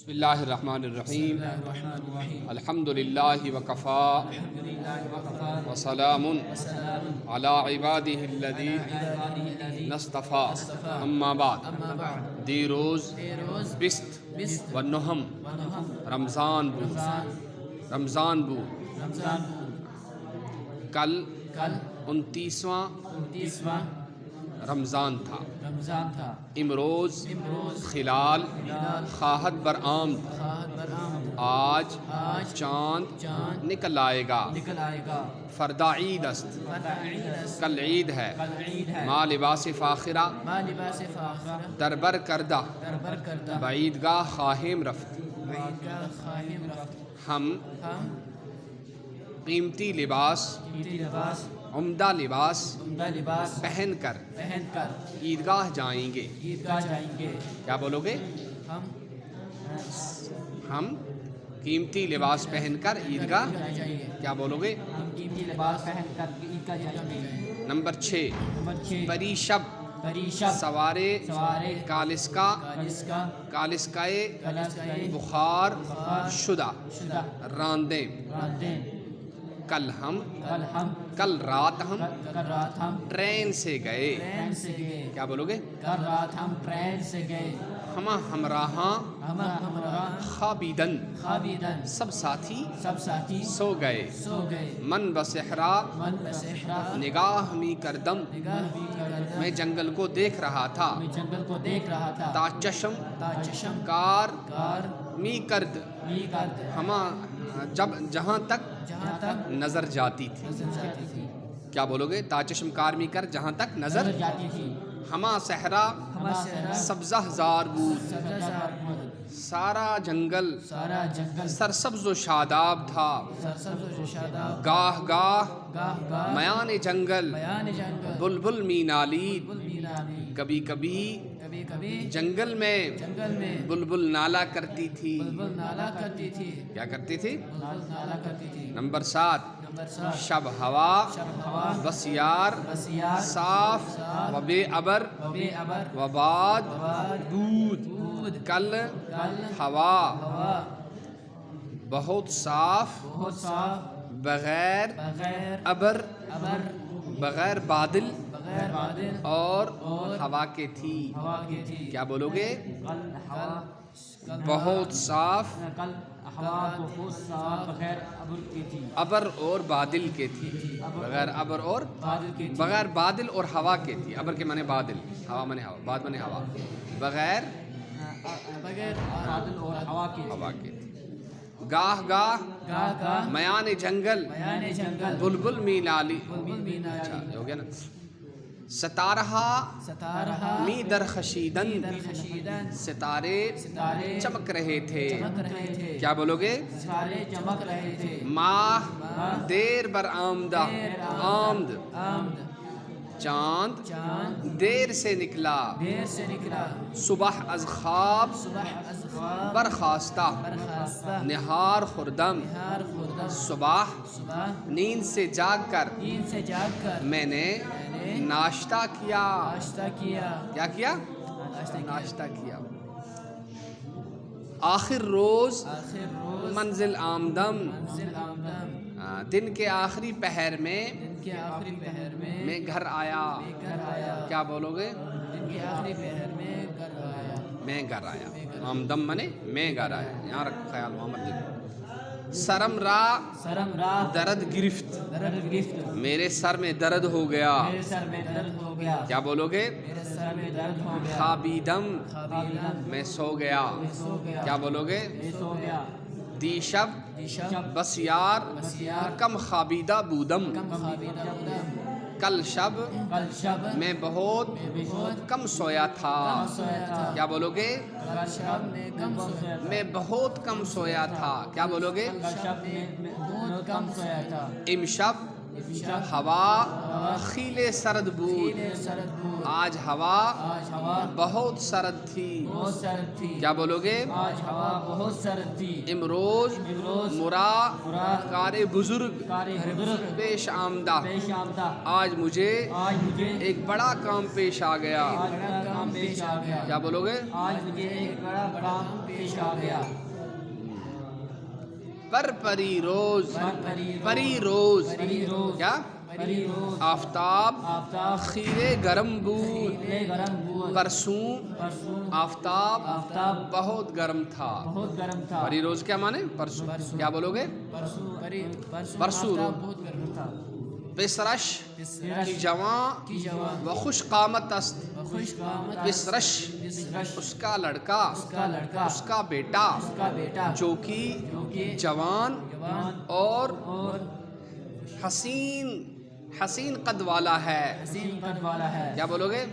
بسم اللہ الرحمن الرحیم الحمد للہ وکفی وسلام علی عبادہ الذین اصطفی اما بعد دی روز بست و نہم رمضان بو کل 29واں رمضان تھا امروز خلال خواہد بر آمد آج چاند نکل آئے گا فردا عید است کل عید ہے ما لباس فاخرہ دربر کردہ بعیدگاہ خواہیم رفت ہم قیمتی لباس عمدہ لباس پہن کر عیدگاہ جائیں گے کیا بولو گے؟ ہم قیمتی لباس پہن کر عیدگاہ کیا بولو گے؟ نمبر 6 پری شب سوارے کالسکائے بخار شدہ راندیں کل رات ہم ٹرین سے گئے کیا بولو گے؟ کل رات ہم ٹرین سے گئے ہمراہاں خوابیدن سب ساتھی سو گئے من بصحرا نگاہ می کردم میں جنگل کو دیکھ رہا تھا تا چشم کار می کرد جہاں تک نظر جاتی تھی کیا بولو گے؟ تا چشم کار می کر جہاں تک نظر جاتی تھی ہما صحرا سبزہ زار بود سارا جنگل سرسبز و شاداب تھا گاہ گاہ میان جنگل بلبل می نالید کبھی کبھی جنگل میں بلبل نالا کرتی تھی کیا کرتی تھی؟ نمبر 7 شب ہوا بسیار صاف و بے ابر و باد دود کل ہوا بہت صاف بغیر ابر بغیر بادل اور ہوا کے تھی کیا بولو گے؟ بہت صاف ابر اور بادل کے تھی بغیر ابر اور بغیر بادل اور ہوا کے تھی ابر کے معنی بادل ہوا معنی ہوا باد معنی ہوا بغیر بادل اور ہوا کے تھی گاہ میان جنگل بلبل می نالی اچھا ہو گیا نا ستارہ می درخشیدن ستارے چمک رہے تھے کیا بولو گے؟ ماہ دیر بر آمد چاند دیر سے نکلا صبح از خواب برخاستہ نہار خوردم صبح نیند سے جاگ کر میں نے ناشتہ کیا کیا کیا؟ ناشتہ کیا آخر روز منزل آمدم دن کے آخری پہر میں میں گھر آیا کیا بولو گے؟ میں گھر آیا آمدم منے میں گھر آیا یہاں رکھو خیال محمد دیکھو سرم را درد گرفت میرے سر میں درد ہو گیا کیا بولو گے؟ خوابیدم میں سو گیا کیا بولو گے؟ دی شب بسیار کم خوابیدہ بودم کل شب میں بہت کم سویا تھا کیا بولو گے؟ میں بہت کم سویا تھا کیا بولو گے؟ امشب ہوا خیل سرد بود، آج ہوا بہت سرد تھی. کیا بولو گے؟ آج ہوا بہت سرد تھی. امروز مرا کار بزرگ پیش آمدہ، پیش آمدہ، آج مجھے ایک بڑا کام پیش آ گیا. بڑا کام پیش آ گیا. کیا بولو گے؟ آج مجھے ایک بڑا کام پیش آ گیا. پری روز، پری پری روز، پری روز، کیا؟ پری روز، آفتاب آفتاب خیرے گرم بود، گرم بود، پرسوں پرسوں آفتاب آفتاب بہت گرم تھا. بہت گرم تھا. پری روز کیا مانے؟ پرسوں. کیا بولو گے؟ پرسوں بہت گرم تھا. پسرش کی جوان و خوش قامت است، خوش قامت، پسرش اس کا لڑکا، کا لڑکا، اس کا بیٹا، کا بیٹا، جو کہ جوان جوان اور اور حسین قد والا ہے. حسین قد والا ہے. کیا بولو گے؟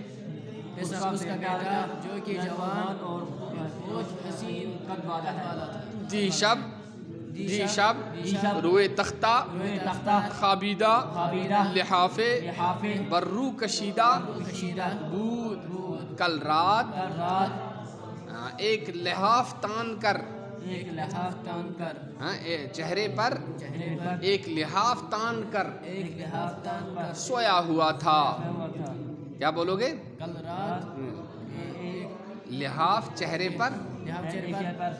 اس کا بیٹا جو کہ جوان اور بہت حسین قد والا ہے. دی شب روئے تختہ روئے تختہ خابیدہ خابیدہ لحافے لحافے برو کشیدہ کشیدہ بود. کل رات کل رات ایک لحاف تان کر، ایک لحاف تان کر، چہرے پر چہرے پر ایک لحاف تان کر ایک لحاف تان کر سویا ہوا تھا. ہوا تھا. کیا بولو گے؟ کل رات ایک لحاف چہرے پر لحاف چہرے پر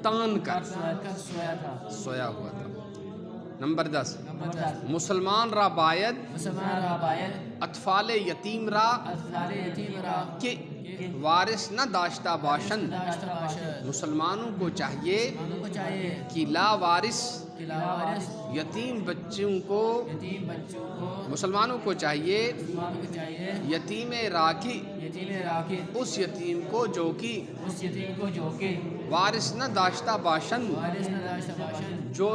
تان کر سویا تھا. سویا ہوا تھا. نمبر 10، نمبر 10، مسلمان را باید مسلمان را باید اطفال یتیم را اطفال یتیم را کہ وارث نہ داشتہ باشند. داشتہ باشد. مسلمانوں کو چاہیے مسلمانوں کو چاہیے کہ لاوارث کہ لاوارث یتیم بچوں کو، یتیم بچوں کو، مسلمانوں کو چاہیے مسلمانوں کو چاہیے یتیم راکی، یتیم راکب، اس یتیم کو جو کہ اس یتیم کو جو کہ وارث نہ داشتہ باشند، وارث نہ داشتہ باشد. جو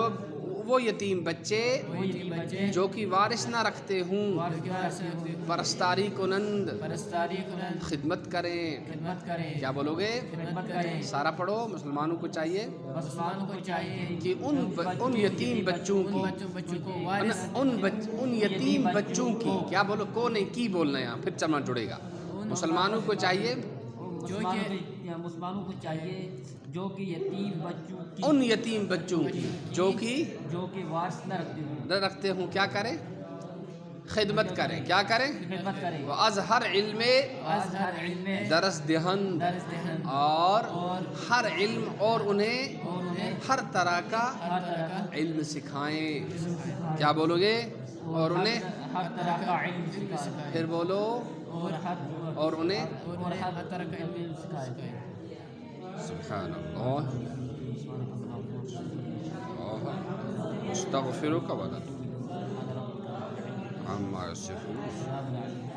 وہ یتیم بچے وہ یتیم بچے جو کہ وارث نہ رکھتے ہوں، وارث کے وارث سے پرستاری کنند پرستاری کنند خدمت کریں. خدمت کریں. کیا بولو گے؟ خدمت کریں. سارا پڑھو. مسلمانوں کو چاہیے مسلمانوں کو چاہیے کہ ان یتیم بچوں کی، بچوں کو وارث ان یتیم بچوں کی، کیا بولو؟ کو نہیں کی بولنا ہے یہاں، پھر چلنا جڑے گا. مسلمانوں کو چاہیے مسلمانوں کو چاہیے جو کہ یتیم بچوں کی، ان یتیم بچوں کی جو کہ وارث نہ رکھتے ہوں، نہ رکھتے ہوں، کیا کریں؟ خدمت کریں. کیا کریں؟ خدمت کریں. وہ از ہر علم آج ہر علم میں درس دہند، درس دہن اور ہر علم اور انہیں اور انہیں ہر طرح کا ہر طرح کا علم سکھائیں. کیا بولو گے؟ اور انہیں ہر طرح کا علم سکھائے. پھر بولو. اور انہیں ہر طرح کا علم سکھائے. سبحان اللہ. استغفرک ونتوب عما یصفون.